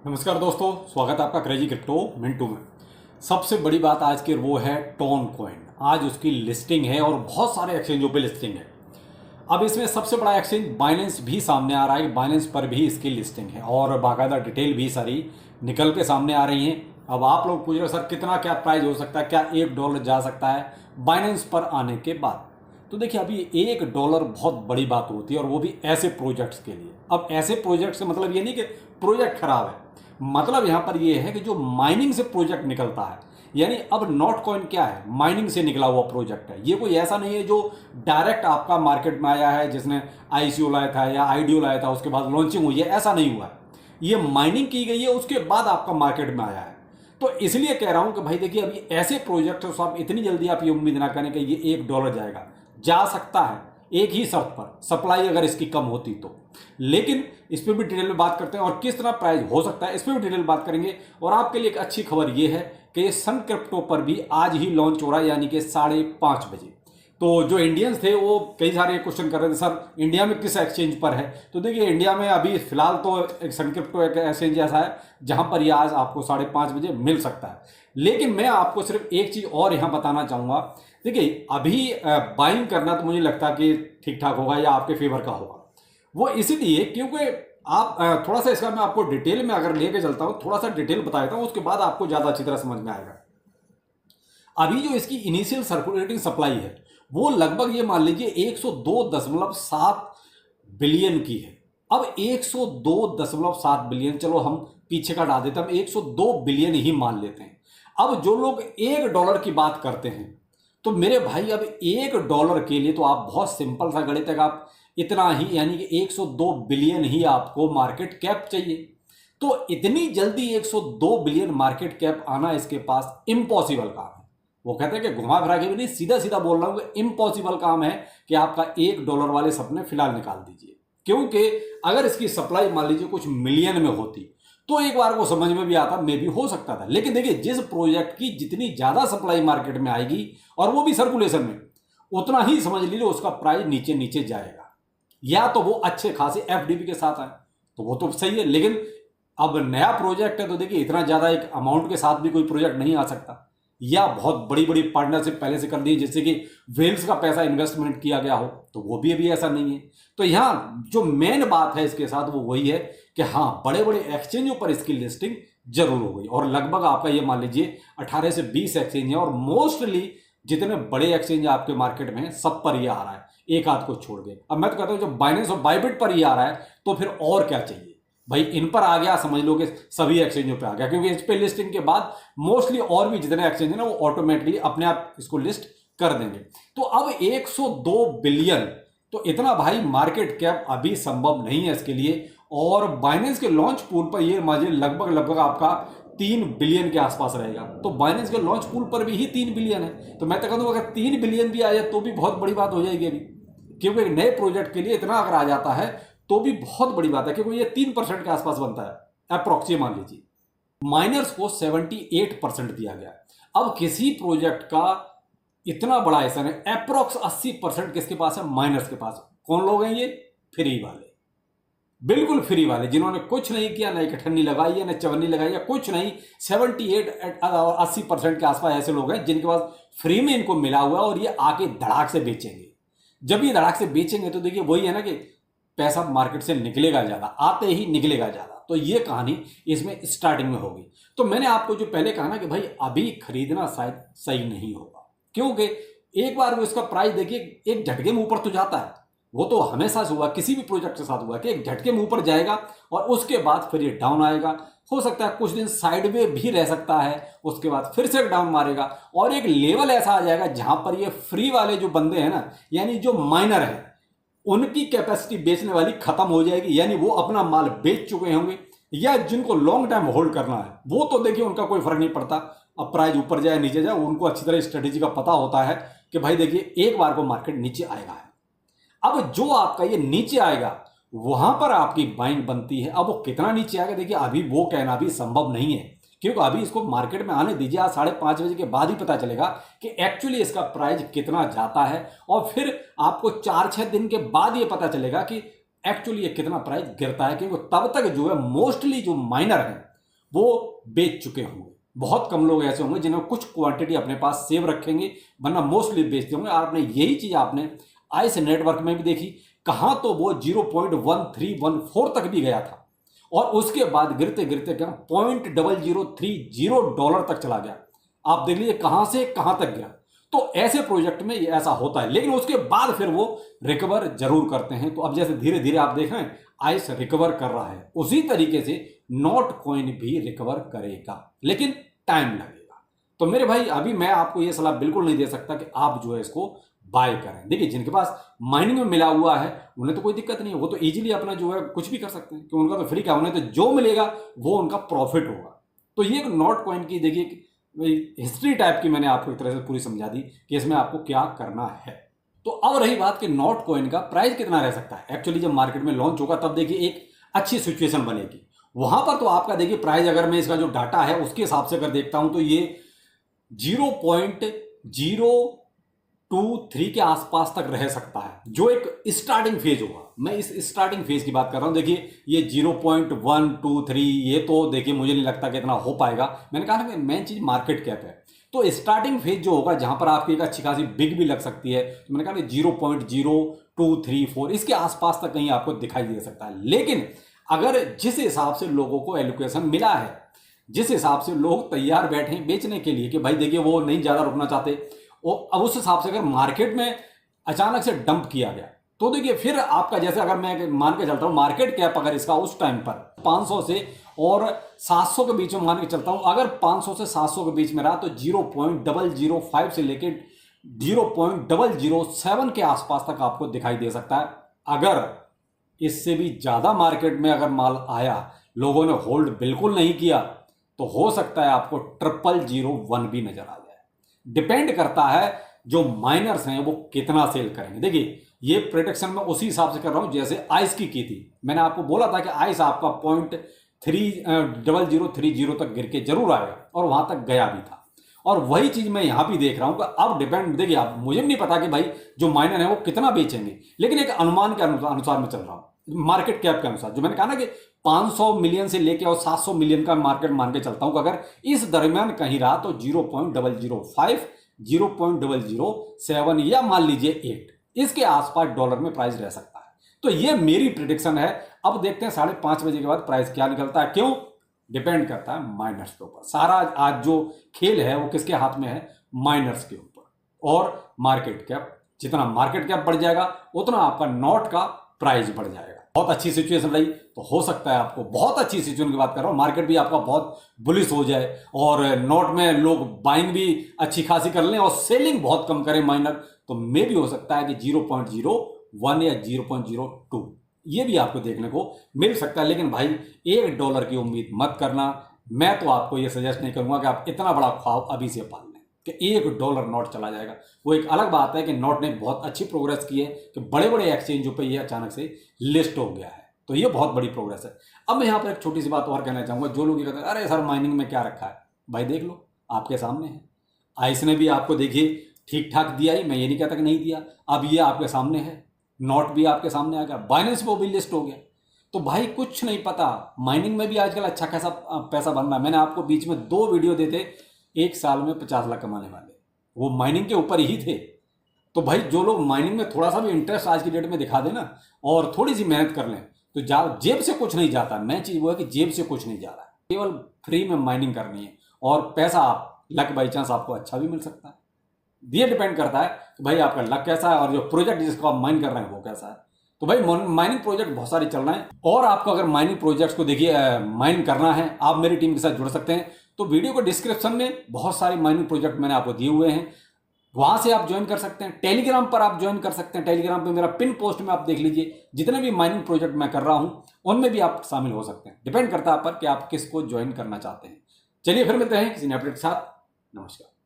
नमस्कार दोस्तों, स्वागत है आपका क्रेजी क्रिप्टो मिंटू में। सबसे बड़ी बात आज की वो है टोन कॉइन। आज उसकी लिस्टिंग है और बहुत सारे एक्सचेंजों पे लिस्टिंग है। अब इसमें सबसे बड़ा एक्सचेंज बाइनेंस भी सामने आ रहा है। बाइनेंस पर भी इसकी लिस्टिंग है और बाकायदा डिटेल भी सारी निकल के सामने आ रही हैं। अब आप लोग पूछ रहे सर कितना क्या प्राइस हो सकता है, क्या $1 जा सकता है बाइनेंस पर आने के बाद? तो देखिए, अभी $1 बहुत बड़ी बात होती है और वो भी ऐसे प्रोजेक्ट्स के लिए। अब ऐसे प्रोजेक्ट्स से मतलब ये नहीं कि प्रोजेक्ट खराब है, मतलब यहां पर ये है कि जो माइनिंग से प्रोजेक्ट निकलता है, यानी अब नॉट कॉइन क्या है, माइनिंग से निकला हुआ प्रोजेक्ट है। ये कोई ऐसा नहीं है जो डायरेक्ट आपका मार्केट में आया है, जिसने आईसीओ लाया था या आईडीओ लाया था उसके बाद लॉन्चिंग हुई है, ऐसा नहीं हुआ है। ये माइनिंग की गई है, उसके बाद आपका मार्केट में आया है। तो इसलिए कह रहा हूं कि भाई देखिए, अभी ऐसे प्रोजेक्ट तो आप इतनी जल्दी आप ये उम्मीद ना करें कि ये $1 जाएगा। जा सकता है एक ही शर्त पर, सप्लाई अगर इसकी कम होती तो। लेकिन इस पर भी डिटेल में बात करते हैं और किस तरह प्राइस हो सकता है इस पर भी डिटेल बात करेंगे। और आपके लिए एक अच्छी खबर यह है कि ये सन क्रिप्टो पर भी आज ही लॉन्च हो रहा है, यानी कि 5:30 बजे। तो जो इंडियंस थे वो कई सारे क्वेश्चन कर रहे थे, सर इंडिया में किस एक्सचेंज पर है? तो देखिए, इंडिया में अभी फिलहाल तो एक सन क्रिप्टो एक एक्सचेंज ऐसा है जहां पर ये आज आपको 5:30 बजे मिल सकता है। लेकिन मैं आपको सिर्फ एक चीज और यहां बताना चाहूंगा। देखिए, अभी बाइंग करना तो मुझे लगता है कि ठीक ठाक होगा या आपके फेवर का होगा। वो इसीलिए क्योंकि आप थोड़ा सा इसका मैं आपको डिटेल में अगर लेके चलता हूं, थोड़ा सा डिटेल बता देता हूं, उसके बाद आपको ज्यादा अच्छी तरह समझ में आएगा। अभी जो इसकी इनिशियल सर्कुलेटिंग सप्लाई है वो लगभग ये मान लीजिए 102.7 बिलियन की है। अब 102.7 बिलियन, चलो हम पीछे का हटा देते हैं, हम 102 बिलियन ही मान लेते हैं। अब जो लोग $1 की बात करते हैं, तो मेरे भाई अब $1 के लिए तो आप बहुत सिंपल सा गणित है, आप इतना ही यानी कि 102 बिलियन ही आपको मार्केट कैप चाहिए। तो इतनी जल्दी 102 बिलियन मार्केट कैप आना इसके पास इम्पॉसिबल काम है। वो कहते हैं कि घुमा फिरा के भी नहीं, सीधा सीधा बोल रहा हूं कि इम्पॉसिबल काम है कि आपका $1 वाले सपने फिलहाल निकाल दीजिए। क्योंकि अगर इसकी सप्लाई मान लीजिए कुछ मिलियन में होती तो एक बार को समझ में भी आता, मे भी हो सकता था। लेकिन देखिए, जिस प्रोजेक्ट की जितनी ज्यादा सप्लाई मार्केट में आएगी और वो भी सर्कुलेशन में, उतना ही समझ लीजिए उसका प्राइस नीचे नीचे जाएगा। या तो वो अच्छे खासे एफडीपी के साथ आए तो वो तो सही है, लेकिन अब नया प्रोजेक्ट है तो देखिए इतना ज्यादा एक अमाउंट के साथ भी कोई प्रोजेक्ट नहीं आ सकता, या बहुत बड़ी बड़ी पार्टनरशिप पहले से कर दी जैसे कि वेल्स का पैसा इन्वेस्टमेंट किया गया हो, तो वो भी अभी ऐसा नहीं है। तो यहां जो मेन बात है इसके साथ वो वही है कि हाँ, बड़े बड़े एक्सचेंजों पर इसकी लिस्टिंग जरूर हो गई। और लगभग आपका ये मान लीजिए 18 से 20 एक्सचेंज है और मोस्टली जितने बड़े एक्सचेंज आपके मार्केट में हैं सब पर ये आ रहा है, एक आध को छोड़ के। अब मैं तो कहता हूं जब बाइनेंस और बाइबिट पर ये आ रहा है तो फिर और क्या चाहिए भाई। इन पर आ गया, समझ लो कि सभी एक्सचेंजों पे आ गया, क्योंकि इस पे लिस्टिंग के बाद मोस्टली और भी जितने एक्सचेंज है ना वो ऑटोमेटिकली अपने आप इसको लिस्ट कर देंगे। तो अब 102 बिलियन, तो इतना भाई मार्केट कैप अभी संभव नहीं है इसके लिए। और बाइनेंस के लॉन्च पूल पर ये मानिए लगभग लगभग आपका 3 बिलियन के आसपास रहेगा। तो बाइनेंस के लॉन्च पूल पर भी ही 3 बिलियन है। तो मैं तो कहता हूं अगर 3 बिलियन भी आ जाए तो भी बहुत बड़ी बात हो जाएगी अभी, क्योंकि एक नए प्रोजेक्ट के लिए इतना अगर आ जाता है तो भी बहुत बड़ी बात है, क्योंकि ये 3% के आसपास बनता है अप्रोक्सीमेट। मान लीजिए माइनर्स को 78% दिया गया है। अब किसी प्रोजेक्ट का इतना बड़ा हिस्सा है, अप्रोक्स 80% किसके पास है? माइनर्स के पास। कौन लोग हैं ये? फ्री वाले, बिल्कुल फ्री वाले, जिन्होंने कुछ नहीं किया, ना इकट्ठनी लगाई है, ना चवन्नी लगाई है, कुछ नहीं। 78 और 80% के आसपास ऐसे लोग हैं जिनके पास फ्री में इनको मिला हुआ है और ये आके धड़ाक से बेचेंगे। जब ये धड़ाक से बेचेंगे तो देखिए वही है ना कि पैसा मार्केट से निकलेगा ज्यादा, आते ही निकलेगा ज्यादा। तो ये कहानी इसमें स्टार्टिंग में होगी। तो मैंने आपको जो पहले कहा ना कि भाई अभी खरीदना शायद सही नहीं होगा, क्योंकि एक बार वो इसका प्राइस देखिए एक झटके में ऊपर तो जाता है। वो तो हमेशा से हुआ, किसी भी प्रोजेक्ट के साथ हुआ कि एक झटके में ऊपर जाएगा और उसके बाद फिर ये डाउन आएगा। हो सकता है कुछ दिन साइड में भी रह सकता है, उसके बाद फिर से डाउन मारेगा और एक लेवल ऐसा आ जाएगा जहां पर ये फ्री वाले जो बंदे हैं ना, यानी जो माइनर है, उनकी कैपेसिटी बेचने वाली खत्म हो जाएगी। यानी वो अपना माल बेच चुके होंगे, या जिनको लॉन्ग टाइम होल्ड करना है वो तो देखिए उनका कोई फर्क नहीं पड़ता, अब प्राइस ऊपर जाए नीचे जाए, उनको अच्छी तरह स्ट्रेटेजी का पता होता है कि भाई देखिए एक बार को मार्केट नीचे आएगा। अब जो आपका ये नीचे आएगा वहां पर आपकी बाइंग बनती है। अब वो कितना नीचे आएगा देखिए अभी वो कहना भी संभव नहीं है, क्योंकि अभी इसको मार्केट में आने दीजिए। आज 5:30 बजे के बाद ही पता चलेगा कि एक्चुअली इसका प्राइस कितना जाता है, और फिर आपको 4-6 दिन के बाद ये पता चलेगा कि एक्चुअली ये कितना प्राइस गिरता है। क्योंकि तब तक जो है मोस्टली जो माइनर है वो बेच चुके होंगे। बहुत कम लोग ऐसे होंगे जिन्होंने कुछ क्वांटिटी अपने पास सेव रखेंगे, वरना मोस्टली बेचते होंगे। और आपने यही चीज आपने आइस नेटवर्क में भी देखी, कहां तो वो 0.1314 तक भी गया था और उसके बाद गिरते गिरते क्या $0.0030 तक चला गया। आप देख लीजिए कहां से कहां तक गया। तो ऐसे प्रोजेक्ट में ये ऐसा होता है, लेकिन उसके बाद फिर वो रिकवर जरूर करते हैं। तो अब जैसे धीरे धीरे आप देख रहे हैं आइस रिकवर कर रहा है, उसी तरीके से नॉट कॉइन भी रिकवर करेगा, लेकिन टाइम लगेगा। तो मेरे भाई अभी मैं आपको ये सलाह बिल्कुल नहीं दे सकता कि आप जो है इसको बाय करें। देखिए जिनके पास माइनिंग में मिला हुआ है उन्हें तो कोई दिक्कत नहीं है, वो तो इजीली अपना जो है कुछ भी कर सकते हैं, क्योंकि उनका तो फ्री का, उन्हें तो जो मिलेगा वो उनका प्रॉफिट होगा। तो ये नॉट कॉइन की देखिए हिस्ट्री टाइप की मैंने आपको एक तरह से पूरी समझा दी कि इसमें आपको क्या करना है। तो अब रही बात कि नॉट कॉइन का प्राइस कितना रह सकता है। एक्चुअली जब मार्केट में लॉन्च होगा तब देखिए एक अच्छी सिचुएशन बनेगी, वहां पर तो आपका देखिए प्राइस, अगर मैं इसका जो डाटा है उसके हिसाब से अगर देखता हूं तो ये 0.023 के आसपास तक रह सकता है, जो एक स्टार्टिंग फेज होगा। मैं इस स्टार्टिंग फेज की बात कर रहा हूं। देखिए ये 0.123 ये तो देखिए मुझे नहीं लगता कि इतना हो पाएगा। मैंने कहा ना कि मेन चीज मार्केट कैप है, तो स्टार्टिंग फेज जो होगा जहां पर आपकी एक अच्छी खासी बिग भी लग सकती है, तो मैंने कहा ना 0.0234 इसके आसपास तक कहीं आपको दिखाई दे सकता है। लेकिन अगर जिस हिसाब से लोगों को एलोकेशन मिला है, जिस हिसाब से लोग तैयार बैठे हैं बेचने के लिए कि भाई देखिए वो नहीं ज्यादा रुकना चाहते, और अब उस हिसाब से अगर मार्केट में अचानक से डंप किया गया तो देखिए फिर आपका, जैसे अगर मैं मान के चलता हूं मार्केट कैप अगर इसका उस टाइम पर 500 से और 700 के बीच में मान के चलता हूं, अगर 500 से 700 के बीच में रहा तो 0.005 से लेकर 0.007 के आसपास तक आपको दिखाई दे सकता है। अगर इससे भी ज्यादा मार्केट में अगर माल आया, लोगों ने होल्ड बिल्कुल नहीं किया, तो हो सकता है आपको 0001 भी नजर आ जाए। डिपेंड करता है जो माइनर्स हैं वो कितना सेल करेंगे। देखिए ये प्रेडिक्शन मैं उसी हिसाब से कर रहा हूं जैसे आइस की थी। मैंने आपको बोला था कि आइस आपका 0.0030 तक गिर के जरूर आएगा और वहां तक गया भी था, और वही चीज मैं यहां भी देख रहा हूं कि अब डिपेंड, देखिए आप, मुझे भी नहीं पता कि भाई जो माइनर है वो कितना बेचेंगे, लेकिन एक अनुमान के अनुसार मैं चल रहा हूं, मार्केट कैप के अनुसार। जो मैंने कहा ना कि 500 मिलियन से लेके और 700 मिलियन का मार्केट मान के चलता हूं कि अगर इस दरमियान कहीं रहा तो 0.005, 0.007 या मान लीजिए 8, इसके आसपास डॉलर में प्राइस रह सकता है। तो ये मेरी प्रिडिक्शन है। अब देखते हैं 5:30 बजे के बाद प्राइस क्या निकलता है। क्यों? डिपेंड करता है माइनर्स के ऊपर। सारा आज जो खेल है वो किसके हाथ में है? माइनर्स के ऊपर और मार्केट कैप। जितना मार्केट कैप बढ़ जाएगा उतना आपका नॉट का प्राइस बढ़ जाएगा। बहुत अच्छी सिचुएशन रही तो हो सकता है आपको, बहुत अच्छी सिचुएशन की बात कर रहा हूं, मार्केट भी आपका बहुत बुलिश हो जाए और नोट में लोग बाइंग भी अच्छी खासी कर लें और सेलिंग बहुत कम करें माइनर, तो मे भी हो सकता है कि 0.01 या 0.02 ये भी आपको देखने को मिल सकता है। लेकिन भाई $1 की उम्मीद मत करना। मैं तो आपको ये सजेस्ट नहीं करूंगा कि आप इतना बड़ा ख्वाब अभी से पाल लें कि $1 नोट चला जाएगा। वो एक अलग बात है कि नोट ने बहुत अच्छी प्रोग्रेस की है कि बड़े बड़े एक्सचेंजों पे ये अचानक से लिस्ट हो गया है, तो ये बहुत बड़ी प्रोग्रेस है। अब मैं यहाँ पर एक छोटी सी बात और कहना चाहूंगा। जो लोग ये कहते हैं अरे सर माइनिंग में क्या रखा है, भाई देख लो आपके सामने है। आइस ने भी आपको देखिए ठीक ठाक दिया ही, मैं ये नहीं कहता कि नहीं दिया। अब ये आपके सामने है, नोट भी आपके सामने आ गया, बाइनेंस पे भी लिस्ट हो गया। तो भाई कुछ नहीं पता, माइनिंग में भी आजकल अच्छा खासा पैसा बन रहा है। मैंने आपको बीच में 2 वीडियो देते, 1 साल में 50 लाख कमाने वाले, वो माइनिंग के ऊपर ही थे। तो भाई जो लोग माइनिंग में थोड़ा सा भी इंटरेस्ट आज की डेट में दिखा देना और थोड़ी सी मेहनत कर लें तो जेब से कुछ नहीं जाता। मेन चीज वो है कि जेब से कुछ नहीं जा रहा है, केवल फ्री में माइनिंग करनी है और पैसा लक बाई चांस आपको अच्छा भी मिल सकता है। ये डिपेंड करता है कि भाई आपका लक कैसा है और जो प्रोजेक्ट जिसको आप माइन कर रहे हैं वो कैसा है। तो भाई माइनिंग प्रोजेक्ट बहुत सारे चल रहे हैं और आपको अगर माइनिंग प्रोजेक्ट्स को देखिए माइन करना है, आप मेरी टीम के साथ जुड़ सकते हैं। तो वीडियो को डिस्क्रिप्शन में बहुत सारे माइनिंग प्रोजेक्ट मैंने आपको दिए हुए हैं, वहां से आप ज्वाइन कर सकते हैं। टेलीग्राम पर आप ज्वाइन कर सकते हैं, टेलीग्राम पे मेरा पिन पोस्ट में आप देख लीजिए, जितने भी माइनिंग प्रोजेक्ट मैं कर रहा हूं उनमें भी आप शामिल हो सकते हैं। डिपेंड करता है आप पर कि आप किसको ज्वाइन करना चाहते हैं। चलिए फिर मिलते हैं किसी नए अपडेट के साथ। नमस्कार।